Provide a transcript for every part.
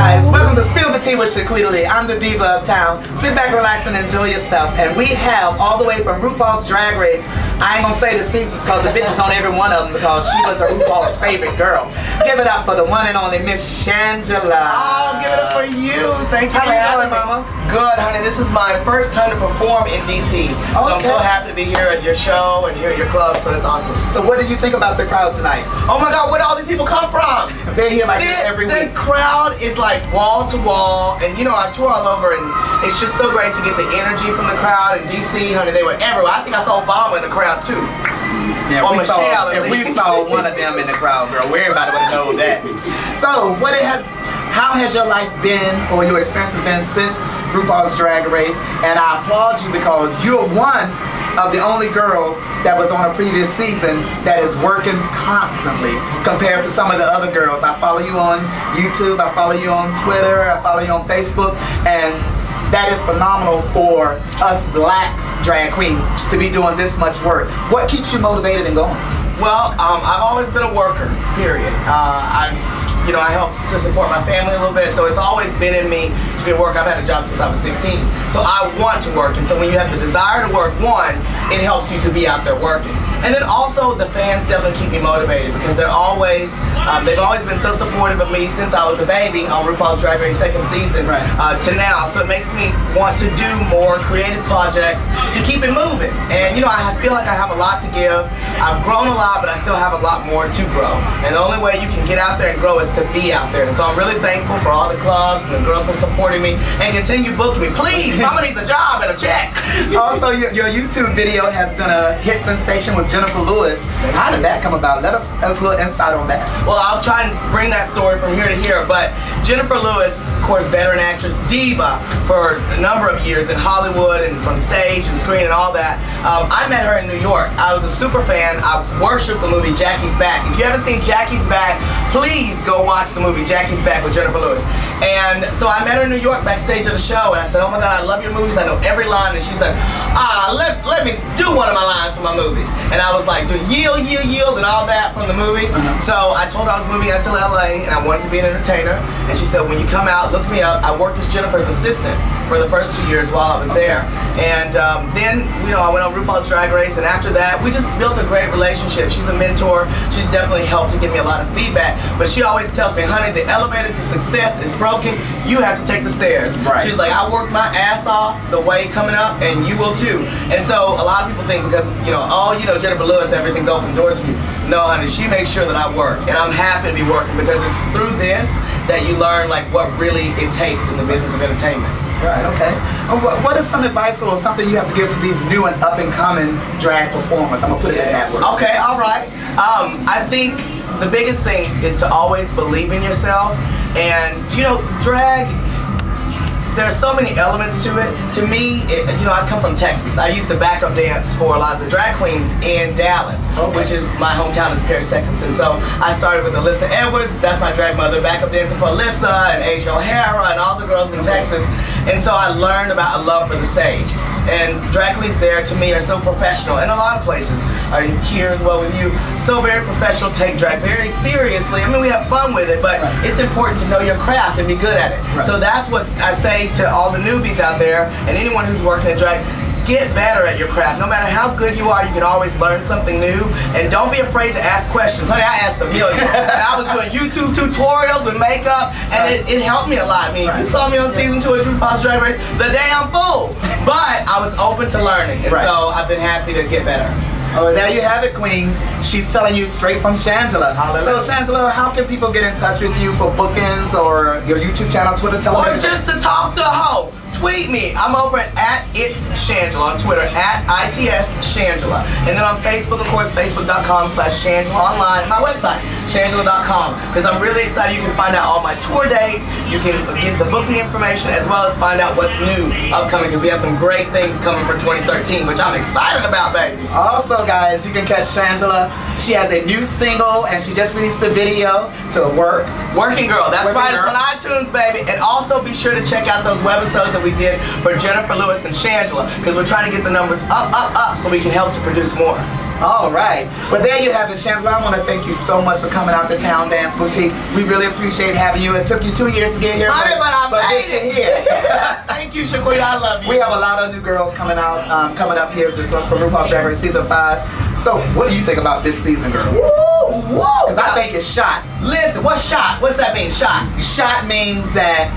guys, welcome to Spill the Tea with Shi-Queeta-Lee. I'm the diva of town. Sit back, relax, and enjoy yourself. And we have all the way from RuPaul's Drag Race. I ain't gonna say the seasons because the bitch was on every one of them because she was a RuPaul's favorite girl. Give it up for the one and only Miss Shangela. Oh, give it up for you. Thank you. How you doing, mama? Good, honey. This is my first time to perform in DC. So I'm so happy to be here at your show and here at your club. So it's awesome. So what did you think about the crowd tonight? Oh my God, where do all these people come from? They're here like this every week. The crowd is like wall to wall, and you know I tour all over, and it's just so great to get the energy from the crowd in DC, honey. They were everywhere. I think I saw Obama in the crowd too. Yeah, we saw one of them in the crowd, girl. Everybody would have known that. So, how has your life been, or your experience has been since RuPaul's Drag Race? And I applaud you because you're one of the only girls that was on a previous season that is working constantly compared to some of the other girls. I follow you on YouTube, I follow you on Twitter, I follow you on Facebook, and that is phenomenal for us black drag queens to be doing this much work. What keeps you motivated and going? Well, I've always been a worker, period. I help to support my family a little bit, so it's always been in me to be at work. I've had a job since I was 16, so I want to work, and so when you have the desire to work, one, it helps you to be out there working. And then also the fans definitely keep me motivated because they've always been so supportive of me since I was a baby on RuPaul's Drag Race second season to now. So it makes me want to do more creative projects to keep it moving. And you know, I feel like I have a lot to give. I've grown a lot, but I still have a lot more to grow. And the only way you can get out there and grow is to be out there. And so I'm really thankful for all the clubs and the girls for supporting me and continue booking me. Please, Mama needs a job and a check. Also, your YouTube video has been a hit sensation with Jennifer Lewis. How did that come about? Let us a little insight on that. Well, I'll try and bring that story from here to here, but Jennifer Lewis, of course, veteran actress, diva for a number of years in Hollywood and from stage and screen and all that. I met her in New York. I was a super fan. I worshiped the movie Jackie's Back. If you haven't seen Jackie's Back, please go watch the movie Jackie's Back with Jennifer Lewis. And so I met her in New York backstage of the show, and I said, oh my God, I love your movies. I know every line. And she said, let me do one of my lines from my movies. And I was like, do yield, yield, yield, and all that from the movie. So I told her I was moving out to LA, and I wanted to be an entertainer. And she said, when you come out, look me up. I worked as Jennifer's assistant for the first 2 years while I was there. And then, you know, I went on RuPaul's Drag Race, and after that, we just built a great relationship. She's a mentor. She's definitely helped to give me a lot of feedback. But she always tells me, honey, the elevator to success is broken. You have to take the stairs. Right. She's like, I worked my ass off the way coming up, and you will too. And so a lot of people think because, you know, oh, you know, Jennifer Lewis, everything's open doors for you. No, honey, she makes sure that I work, and I'm happy to be working because it's through this that you learn like what really it takes in the business of entertainment. Right, okay. What is some advice or something you have to give to these new and up-and-coming drag performers? I'm going to put it in that word. Okay, all right. I think the biggest thing is to always believe in yourself. And, you know, drag, there are so many elements to it. To me, you know, I come from Texas. I used to backup dance for a lot of the drag queens in Dallas, which is my hometown is Paris, Texas. And so I started with Alyssa Edwards. That's my drag mother, backup dancing for Alyssa and Asia O'Hara and all the girls in Texas. And so I learned about a love for the stage. And drag queens there, to me, are so professional. And a lot of places are here as well with you. So very professional, take drag very seriously. I mean, we have fun with it, but it's important to know your craft and be good at it. So that's what I say to all the newbies out there and anyone who's working in drag. Get better at your craft. No matter how good you are, you can always learn something new. And don't be afraid to ask questions. Honey, I asked a million. And I was doing YouTube tutorials with makeup, and it helped me a lot. I mean, you saw me on season 2 of RuPaul's Drag Race, the damn fool. But I was open to learning, and so I've been happy to get better. Oh, there you have it, queens. She's telling you straight from Shangela. So, Shangela, how can people get in touch with you for bookings or your YouTube channel, Twitter, or just to talk to a hoe? Tweet me. I'm over at It's Shangela on Twitter, at ITS Shangela. And then on Facebook, of course, facebook.com/Shangela online, and my website, Shangela.com. Because I'm really excited. You can find out all my tour dates. You can get the booking information as well as find out what's new upcoming because we have some great things coming for 2013, which I'm excited about, baby. Also, guys, you can catch Shangela. She has a new single and she just released a video to Work. Working Girl. That's right. It's on iTunes, baby. And also be sure to check out those webisodes that we did for Jennifer Lewis and Shangela because we're trying to get the numbers up so we can help to produce more. All right. Well, there you have it, Shangela. I want to thank you so much for coming out to Town Dance Boutique. We really appreciate having you. It took you 2 years to get here, but I made it here. Thank you, Shi-Queeta. I love you. We have a lot of new girls coming out, coming up here just from RuPaul's Drag Race Season 5. So, what do you think about this season, girl? Because I think it's shot. Listen, what's shot? What's that mean, shot? Shot means that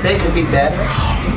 they could be better.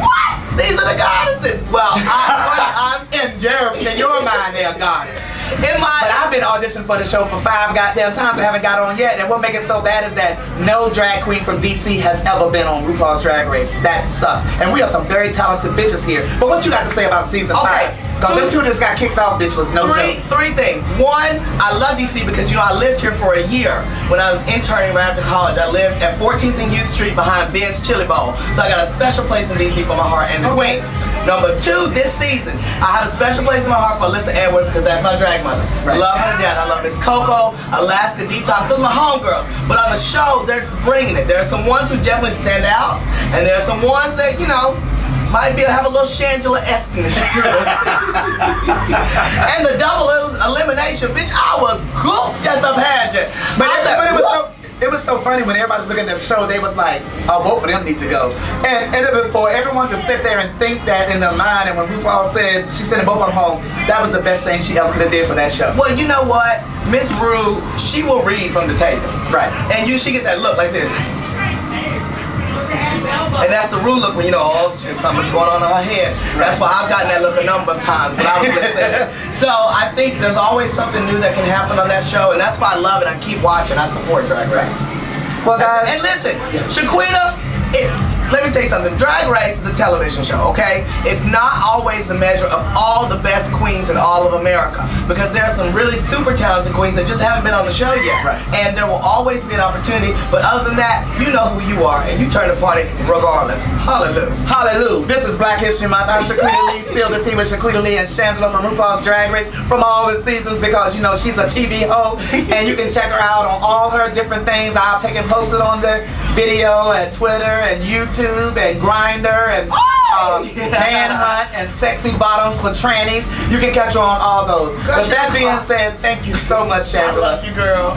What? These are the goddesses. Well, I'm in your mind, they're a goddess. But I've been auditioning for the show for 5 goddamn times. I haven't got on yet. And what makes it so bad is that no drag queen from DC has ever been on RuPaul's Drag Race. That sucks. And we have some very talented bitches here. But what you got to say about season 5? Because them 2 just got kicked off, bitch, was no joke. 3 things. 1, I love DC because, you know, I lived here for a year. When I was interning right after college, I lived at 14th and U Street behind Ben's Chili Bowl. So I got a special place in DC for my heart and the queen. Number 2, this season, I have a special place in my heart for Alyssa Edwards because that's my drag mother. Right. Love her to death. I love Miss Coco, Alaska Detox. Those are my homegirls. But on the show, they're bringing it. There are some ones who definitely stand out, and there are some ones that, you know, might have a little Shangela-esque-ness to it. And the double elimination, bitch, I was gooped at the pageant. But it was so funny when everybody was looking at the show, they was like, oh, both of them need to go. And for everyone to sit there and think that in their mind, and when RuPaul said she's sending both of them home, that was the best thing she ever could have did for that show. Well, you know what? Miss Ru, she will read from the table. Right. And she get that look like this. And that's the Ru look when, you know, oh shit, something's going on in her head. That's why I've gotten that look a number of times when I was listening. So I think there's always something new that can happen on that show, and that's why I love it. I keep watching. I support Drag Race. Well, guys. And listen, Shi-Queeta, let me tell you something. Drag Race is a television show, okay? It's not always the measure of all the best queens in all of America, because there are some really super talented queens that just haven't been on the show yet. Right. And there will always be an opportunity, but other than that, you know who you are, and you turn the party regardless. Hallelujah. Hallelujah. This is Black History Month. I'm Shi-Queeta-Lee. Spill the tea with Shi-Queeta-Lee and Shangela from RuPaul's Drag Race from all the seasons, because, you know, she's a TV hoe, and you can check her out on all her different things. I'll take and post it on the video at Twitter and YouTube and Grindr and Manhunt and Sexy Bottoms for Trannies. You can catch her on all those. With that being said, thank you so much, Shangela. I love you, girl.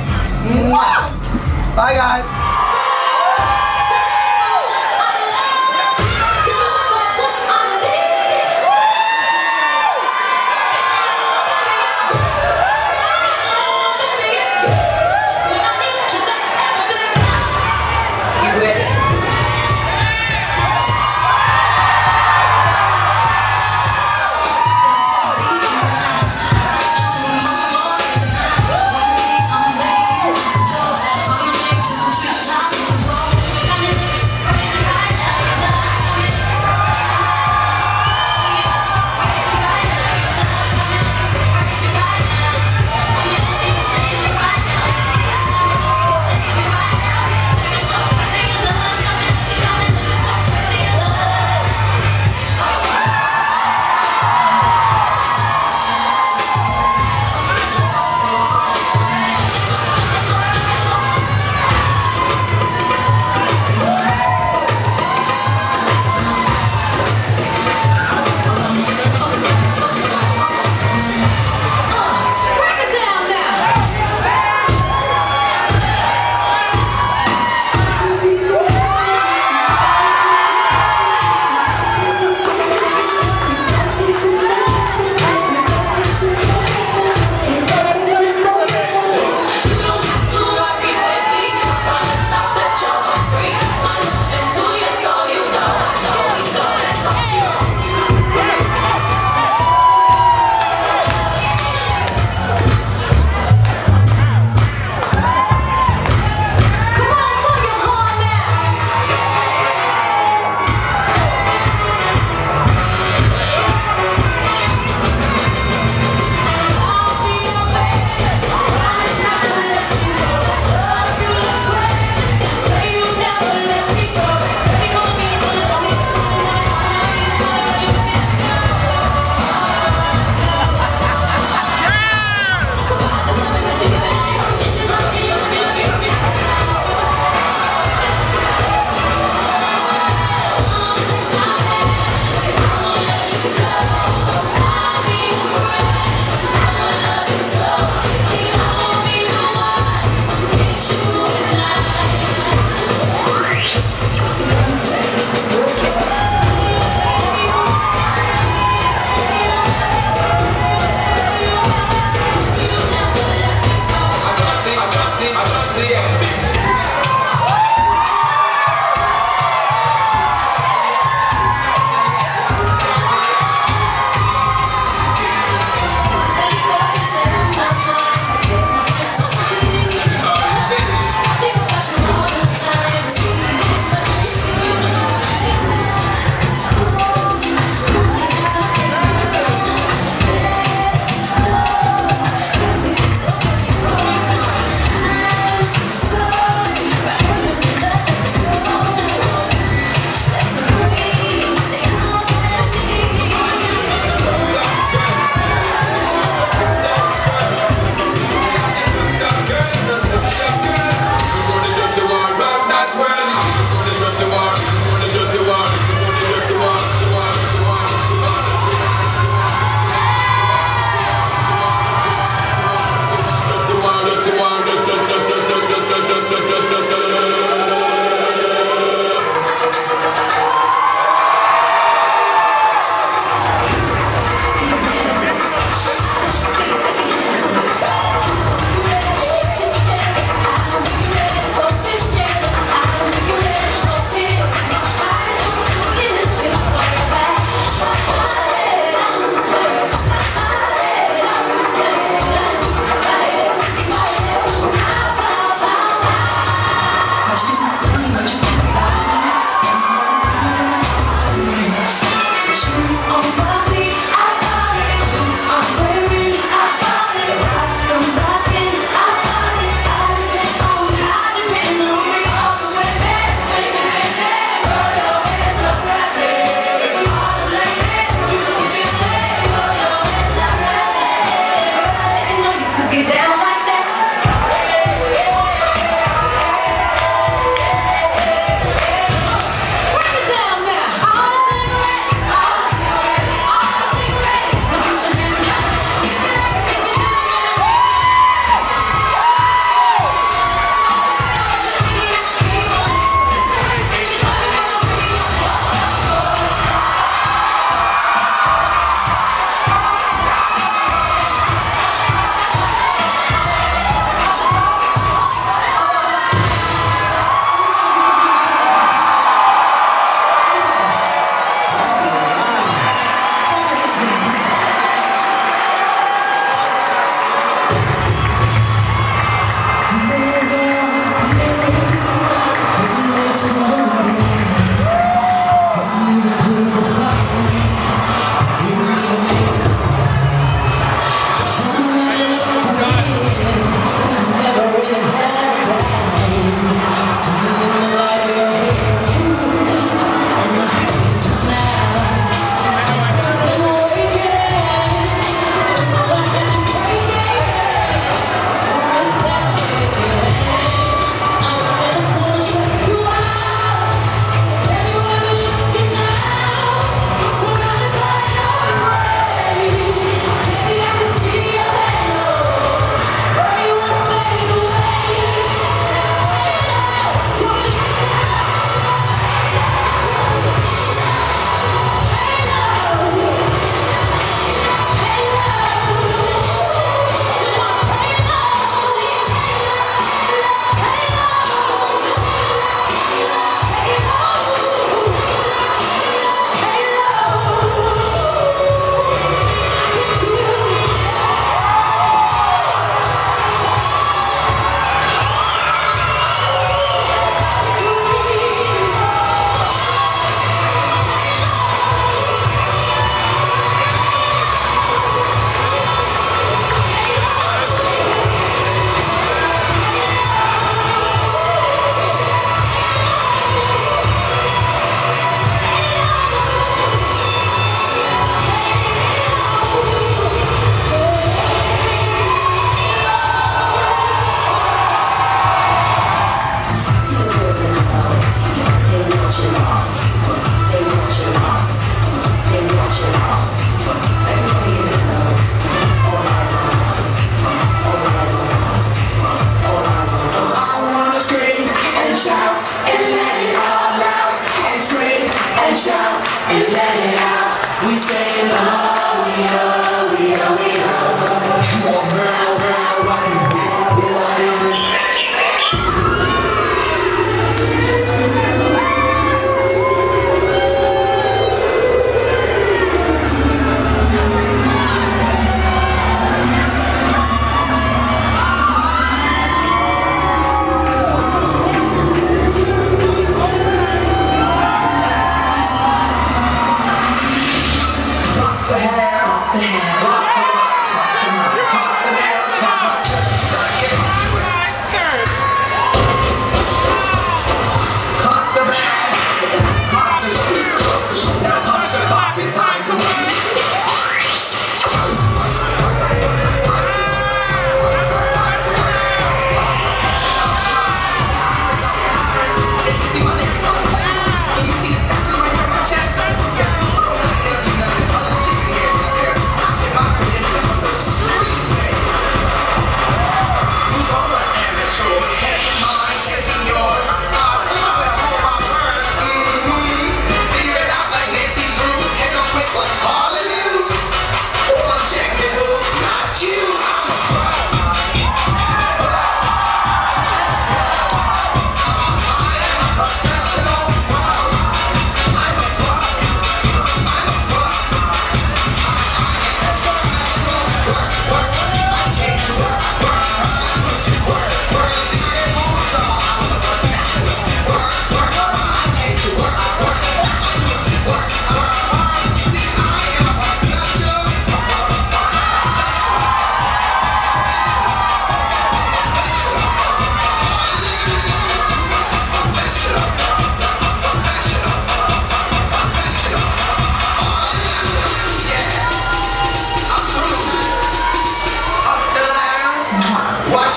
Bye, guys.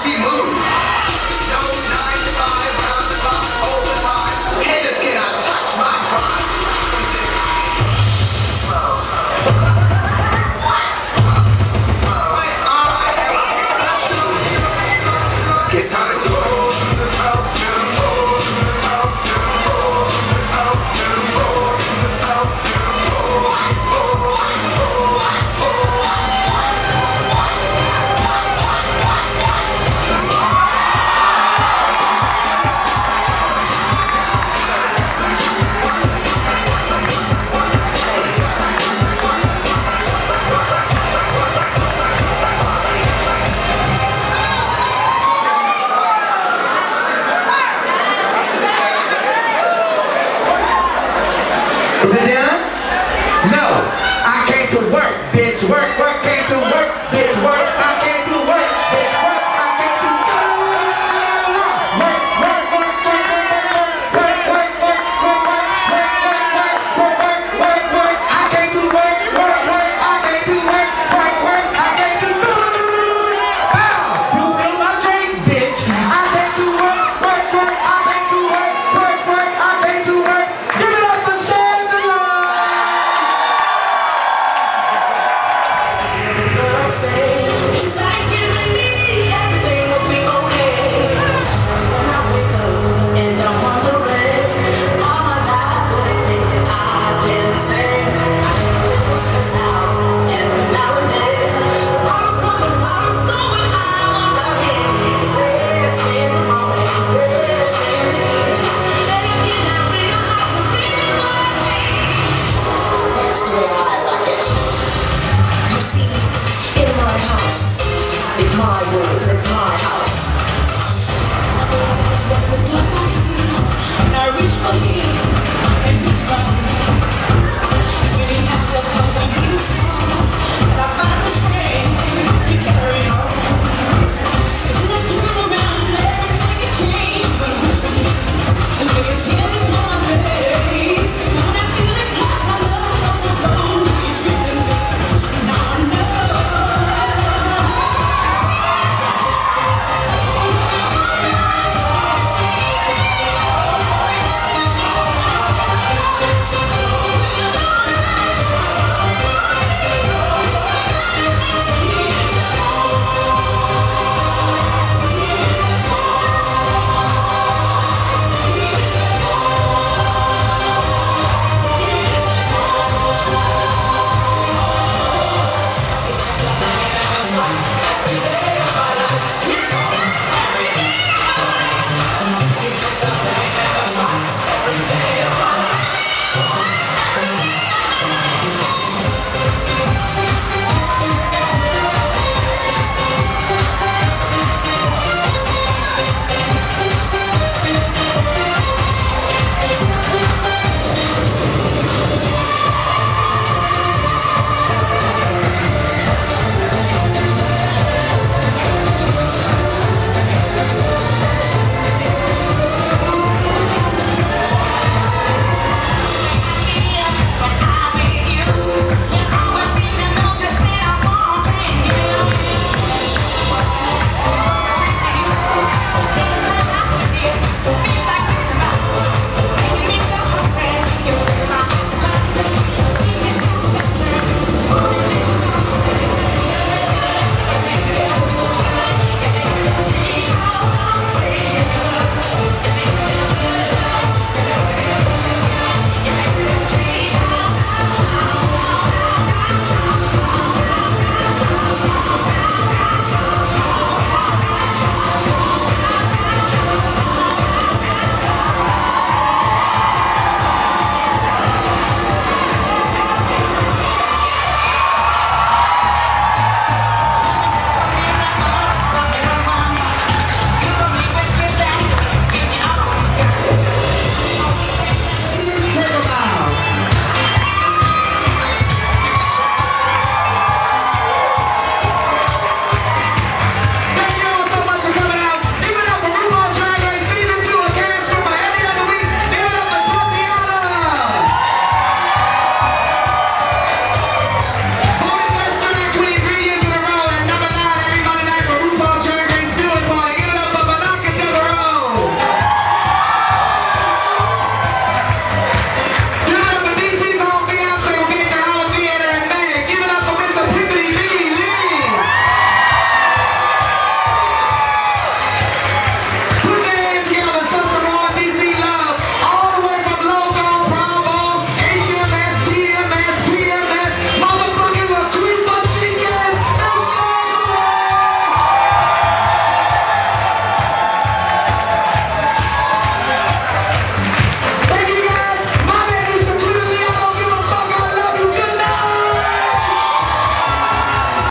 she moved. No 9 to 5, round the clock, overtime. Haters cannot touch my drive. It's time to Is it done? No. I came to work, bitch. Work, work, came to work, bitch. Work, I came to work, bitch. Work, I came to work. Work, work, work, work, work, work, work, work, work, work, work, work, work, work. I came to work, work, work, I came to work, work, work, I came to work. You feel my drink, bitch. I came to work, work, work, I came to work, work, work, I came to work. Give it up for Shangela. Besides giving me everything will be okay. Sometimes when I wake up and I'm wondering all my life what thinking I didn't say. I get stressed out every now and then. Clouds coming, I wonder where's in the moment, where's in the end. And again I realize the reason why that's the way I like it. You see, in my house, it's my words, it's my house. And I reach for him, and he's mine. When he tapped up and he's strong, and I find the strength.